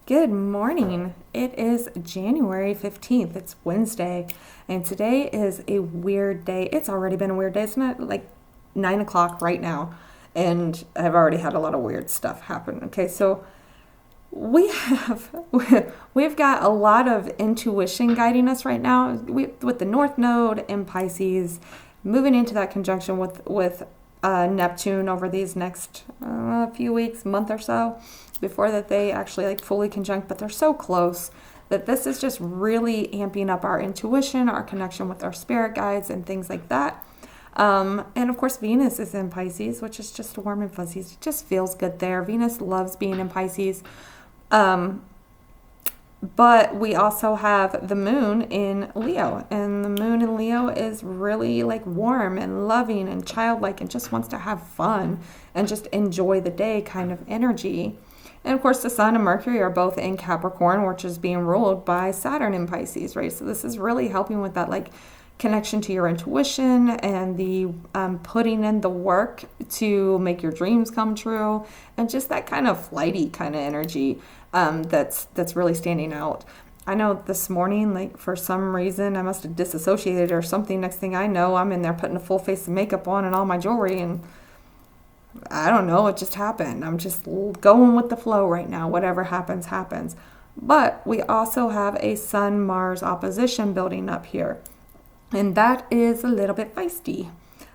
Good morning. It is January 15th. It's Wednesday, and today is a weird day. It's already been a weird day. It's not like 9 o'clock right now, and I've already had a lot of weird stuff happen. Okay, so we have we've got a lot of intuition guiding us right now. With the North Node in Pisces, moving into that conjunction with Neptune over these next few weeks, month or so, before that they actually like fully conjunct, but they're so close that this is just really amping up our intuition, our connection with our spirit guides and things like that. And of course, Venus is in Pisces, which is just warm and fuzzy. It just feels good there. Venus loves being in Pisces. But we also have the moon in Leo, and the moon in Leo is really like warm and loving and childlike and just wants to have fun and just enjoy the day kind of energy. And of course, the Sun and Mercury are both in Capricorn, which is being ruled by Saturn in Pisces, right? So this is really helping with that like connection to your intuition and the putting in the work to make your dreams come true, and just that kind of flighty kind of energy that's really standing out. I know this morning, like for some reason, I must have disassociated or something. Next thing I know, I'm in there putting a full face of makeup on and all my jewelry, and I don't know, it just happened. I'm just going with the flow right now. Whatever happens, happens. But we also have a Sun-Mars opposition building up here, and that is a little bit feisty.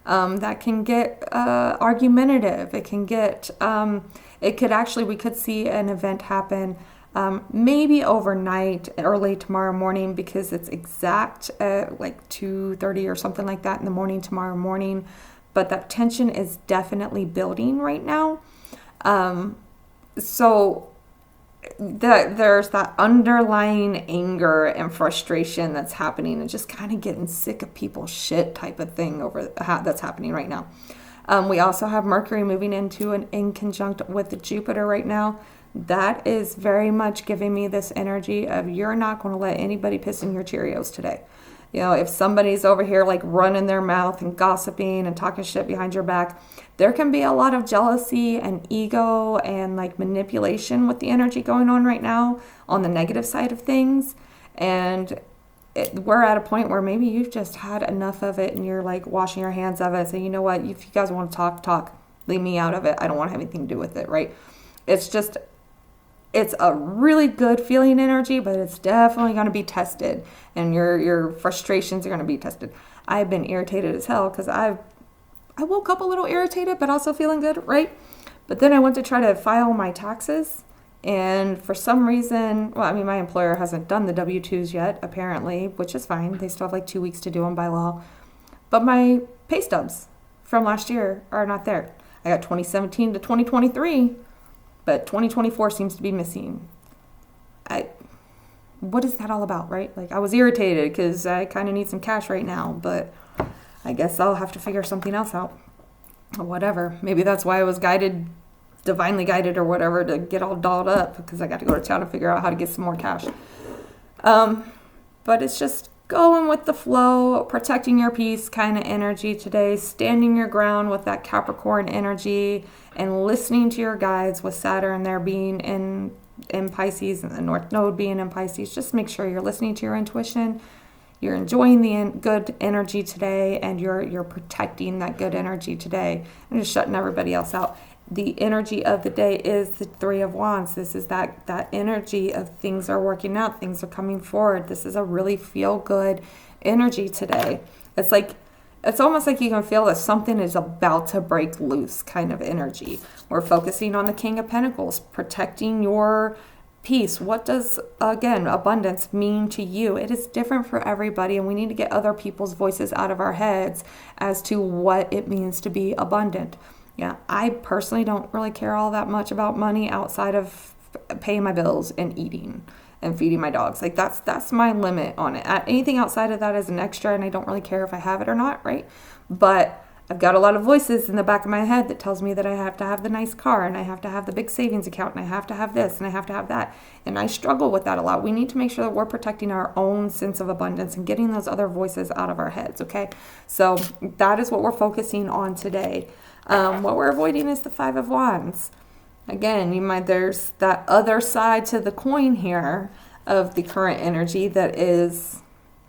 That can get argumentative. It can get, we could see an event happen maybe overnight, early tomorrow morning, because it's exact at like 2:30 or something like that in the morning tomorrow morning. But that tension is definitely building right now. So there's that underlying anger and frustration that's happening, and just kind of getting sick of people's shit type of thing that's happening right now. We also have Mercury moving in conjunct with Jupiter right now. That is very much giving me this energy of you're not going to let anybody piss in your Cheerios today. You know, if somebody's over here like running their mouth and gossiping and talking shit behind your back, there can be a lot of jealousy and ego and like manipulation with the energy going on right now on the negative side of things. And we're at a point where maybe you've just had enough of it and you're like washing your hands of it and saying, you know what, if you guys want to talk, leave me out of it. I don't want to have anything to do with it, right? It's a really good feeling energy, but it's definitely going to be tested, and your frustrations are going to be tested. I've been irritated as hell because I woke up a little irritated, but also feeling good, right? But then I went to try to file my taxes, and for some reason, well, I mean, my employer hasn't done the W-2s yet, apparently, which is fine. They still have like 2 weeks to do them by law. But my pay stubs from last year are not there. I got 2017 to 2023. But 2024 seems to be missing. What is that all about, right? Like, I was irritated because I kind of need some cash right now, but I guess I'll have to figure something else out. Or whatever. Maybe that's why I was divinely guided or whatever, to get all dolled up, because I got to go to town and figure out how to get some more cash. But it's just going with the flow, protecting your peace kind of energy today, standing your ground with that Capricorn energy, and listening to your guides with Saturn there being in Pisces and the North Node being in Pisces. Just make sure you're listening to your intuition, you're enjoying the good energy today, and you're protecting that good energy today, and just shutting everybody else out. The energy of the day is the Three of Wands. This is that energy of things are working out, things are coming forward. This is a really feel-good energy today. It's almost like you can feel that something is about to break loose kind of energy. We're focusing on the King of Pentacles, protecting your peace. What does, again, abundance mean to you? It is different for everybody, and we need to get other people's voices out of our heads as to what it means to be abundant. Yeah, I personally don't really care all that much about money outside of paying my bills and eating and feeding my dogs. Like that's my limit on it. Anything outside of that is an extra, and I don't really care if I have it or not, right? But I've got a lot of voices in the back of my head that tells me that I have to have the nice car, and I have to have the big savings account, and I have to have this, and I have to have that. And I struggle with that a lot. We need to make sure that we're protecting our own sense of abundance and getting those other voices out of our heads, okay? So that is what we're focusing on today. What we're avoiding is the Five of Wands. again, there's that other side to the coin here of the current energy that is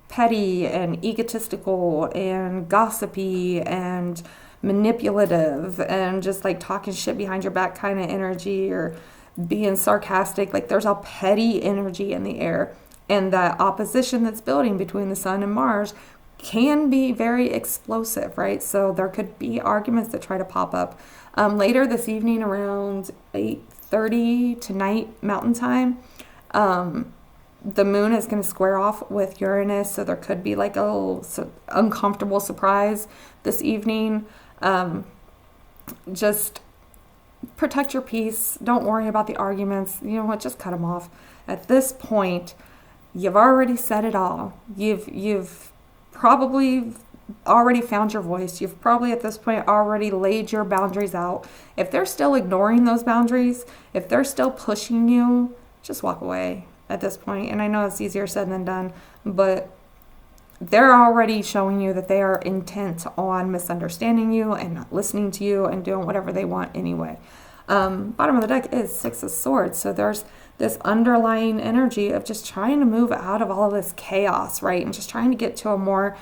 petty and egotistical and gossipy and manipulative and just like talking shit behind your back kind of energy, or being sarcastic. Like there's a petty energy in the air, and that opposition that's building between the sun and Mars can be very explosive, right? So there could be arguments that try to pop up later this evening around 8:30 tonight Mountain Time. The moon is going to square off with Uranus, so there could be like a little uncomfortable surprise this evening. Just protect your peace. Don't worry about the arguments. You know what? Just cut them off. At this point, you've already said it all. You've probably already found your voice. You've probably at this point already laid your boundaries out. If they're still ignoring those boundaries, if they're still pushing you, just walk away at this point. And I know it's easier said than done, but they're already showing you that they are intent on misunderstanding you and not listening to you and doing whatever they want anyway. Bottom of the deck is Six of Swords. So there's this underlying energy of just trying to move out of all of this chaos, right? And just trying to get to a more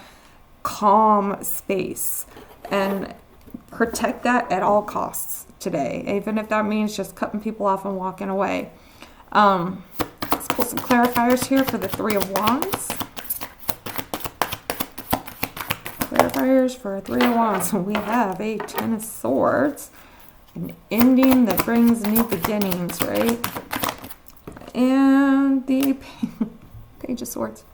calm space and protect that at all costs today, even if that means just cutting people off and walking away. Let's pull some clarifiers here for the Three of Wands. Clarifiers for Three of Wands. We have a Ten of Swords, an ending that brings new beginnings, right? And the Page of Swords.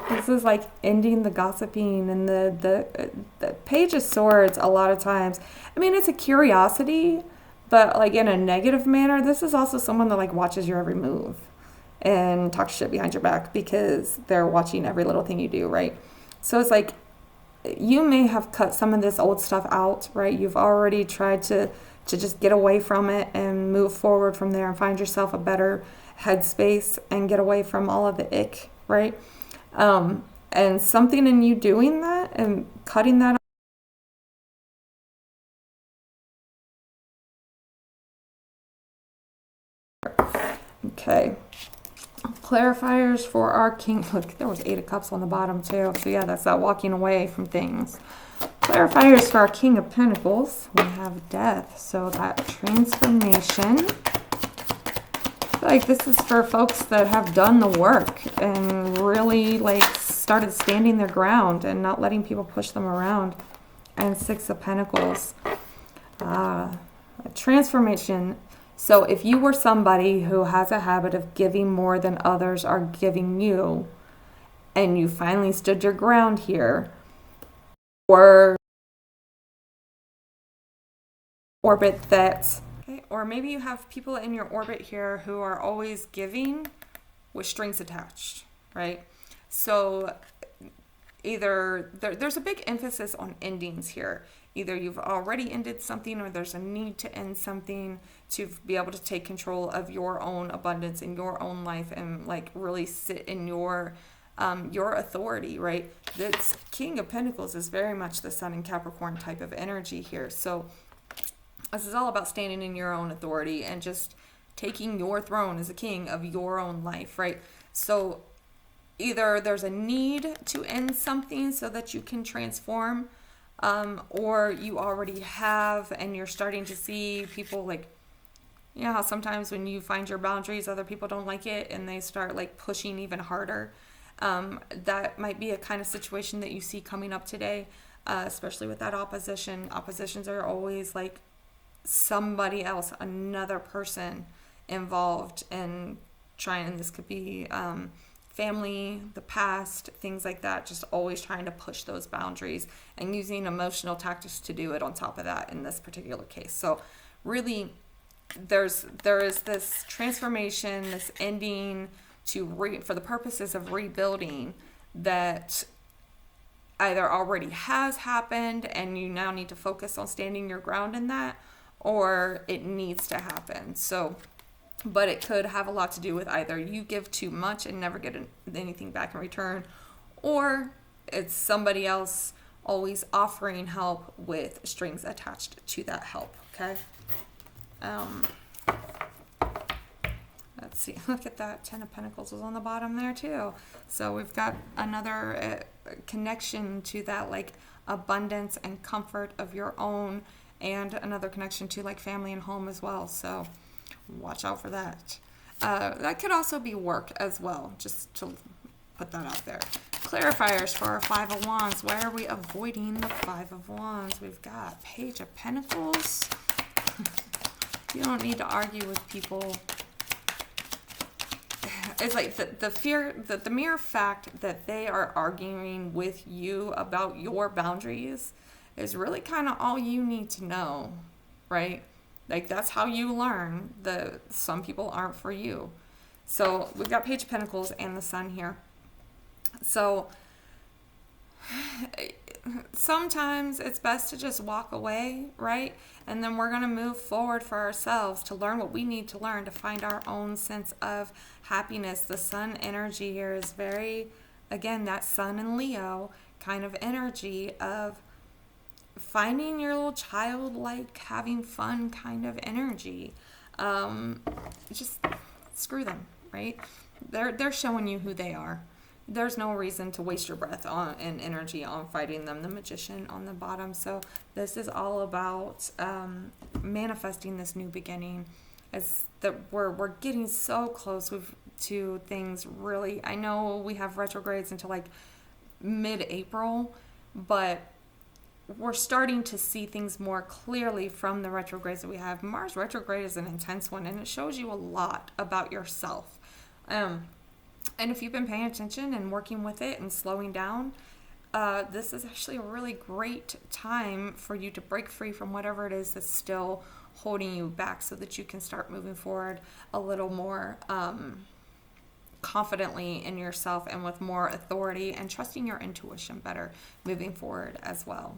This is like ending the gossiping, and the Page of Swords a lot of times, I mean, it's a curiosity, but like in a negative manner. This is also someone that like watches your every move and talks shit behind your back because they're watching every little thing you do, right? So it's like you may have cut some of this old stuff out, right? You've already tried to just get away from it and move forward from there and find yourself a better headspace and get away from all of the ick, right? And something in you doing that and cutting that. Okay. Clarifiers for our King. Look, there was 8 of Cups on the bottom too. So yeah, that's that walking away from things. Clarifiers for our King of Pentacles. We have Death. So that transformation. Like this is for folks that have done the work and really like started standing their ground and not letting people push them around. And Six of Pentacles. A transformation. So if you were somebody who has a habit of giving more than others are giving you, and you finally stood your ground here, or orbit that, okay, or maybe you have people in your orbit here who are always giving with strings attached, right? So either there's a big emphasis on endings here. Either you've already ended something or there's a need to end something to be able to take control of your own abundance in your own life and like really sit in your authority, right? This King of Pentacles is very much the Sun and Capricorn type of energy here. So this is all about standing in your own authority and just taking your throne as a king of your own life, right? So either there's a need to end something so that you can transform, or you already have and you're starting to see people like, you know how sometimes when you find your boundaries, other people don't like it and they start like pushing even harder. That might be a kind of situation that you see coming up today, especially with that opposition. Oppositions are always like somebody else, another person involved in trying. This could be family, the past, things like that, just always trying to push those boundaries and using emotional tactics to do it on top of that in this particular case. So really there is this transformation, this ending for the purposes of rebuilding that either already has happened and you now need to focus on standing your ground in that, or it needs to happen. So but it could have a lot to do with either you give too much and never get anything back in return, or it's somebody else always offering help with strings attached to that help, okay? Let's see, look at that. 10 of Pentacles was on the bottom there too. So we've got another connection to that, like, abundance and comfort of your own, and another connection to, like, family and home as well. So watch out for that. That could also be work as well, just to put that out there. Clarifiers for our Five of Wands. Why are we avoiding the Five of Wands? We've got Page of Pentacles. You don't need to argue with people. It's like the fear, the mere fact that they are arguing with you about your boundaries is really kind of all you need to know, right? Like, that's how you learn that some people aren't for you. So we've got Page of Pentacles and the Sun here. So sometimes it's best to just walk away, right? And then we're going to move forward for ourselves to learn what we need to learn to find our own sense of happiness. The Sun energy here is very, again, that Sun and Leo kind of energy of finding your little childlike, having fun kind of energy. Just screw them, right? They're showing you who they are. There's no reason to waste your breath and energy on fighting them. The Magician on the bottom. So this is all about manifesting this new beginning. As that we're getting so close to things really. I know we have retrogrades until like mid-April, but we're starting to see things more clearly from the retrogrades that we have. Mars retrograde is an intense one, and it shows you a lot about yourself. And if you've been paying attention and working with it and slowing down, this is actually a really great time for you to break free from whatever it is that's still holding you back, so that you can start moving forward a little more confidently in yourself and with more authority, and trusting your intuition better moving forward as well.